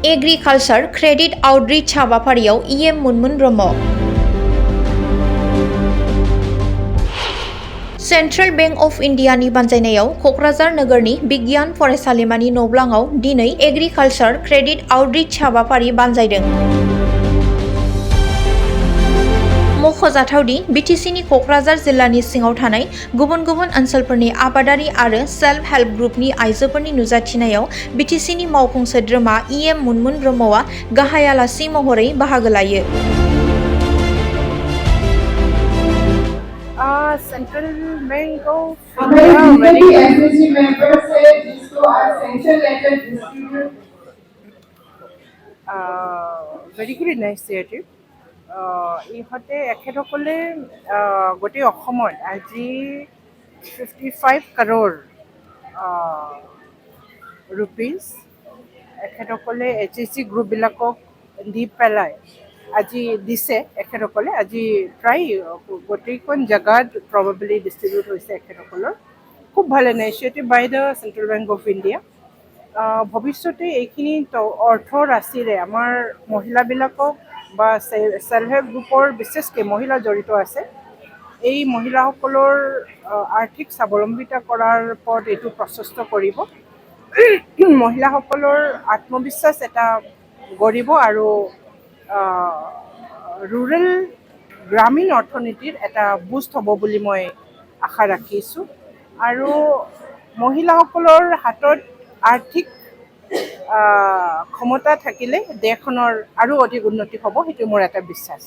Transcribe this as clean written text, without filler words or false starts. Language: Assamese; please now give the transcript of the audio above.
एग्रिकालचार क्रेडिट आउटरीच हाबाफारियाव इएम मुनमुन ब्रह्म सेन्ट्रेल बैंक अफ इन्डियानि बानजायनायाव कक्राझार नोगोरनि बिगियान फरायसालिमानि न'ब्लाङाव दिनै एग्रिकालचार क्रेडिट आउटरीच हाबाफारि बानजायदों। मख'जाथावदि बिटिसिनि कक्राझार जिल्लानि सिङाव थानाय गुबुन गुबुन ओनसोलफोरनि आबादारि आरो सेल्फ हेल्प ग्रुपनि आइजोफोरनि नुजाथिनायाव बिटिसिनि मावफुं सोद्रोमा इएम मुनमुन ब्रह्मआ गाहाय आलासि महरै बाहागो लायो। Central Bank of India very good initiative. ইহঁতে এখেতসকলে গোটেই অসমত আজি 55 crore rupees এখেতসকলে HSC গ্ৰুপবিলাকক দি পেলাই আজি দিছে। এখেতসকলে আজি প্ৰায় গোটেইখন জেগাত প্ৰবাবলি ডিষ্ট্ৰিবিউট হৈছে। এখেতসকলৰ খুব ভাল initiative by the central bank of India. ভৱিষ্যতে এইখিনি অৰ্থ ৰাশিৰে আমাৰ মহিলাবিলাকক বা চেল্ফ হেল্প গ্ৰুপৰ বিশেষকৈ মহিলা জড়িত আছে, এই মহিলাসকলৰ আৰ্থিক স্বাৱলম্বিতা কৰাৰ ওপৰত এইটো প্ৰচেষ্ট কৰিব। মহিলাসকলৰ আত্মবিশ্বাস এটা গঢ়িব আৰু ৰুৰেল গ্ৰামীণ অৰ্থনীতিৰ এটা বুষ্ট হ'ব বুলি মই আশা ৰাখিছোঁ। আৰু মহিলাসকলৰ হাতত আৰ্থিক ক্ষমতা থাকিলে দেশখনৰ আৰু অধিক উন্নতি হ'ব, সেইটো মোৰ এটা বিশ্বাস।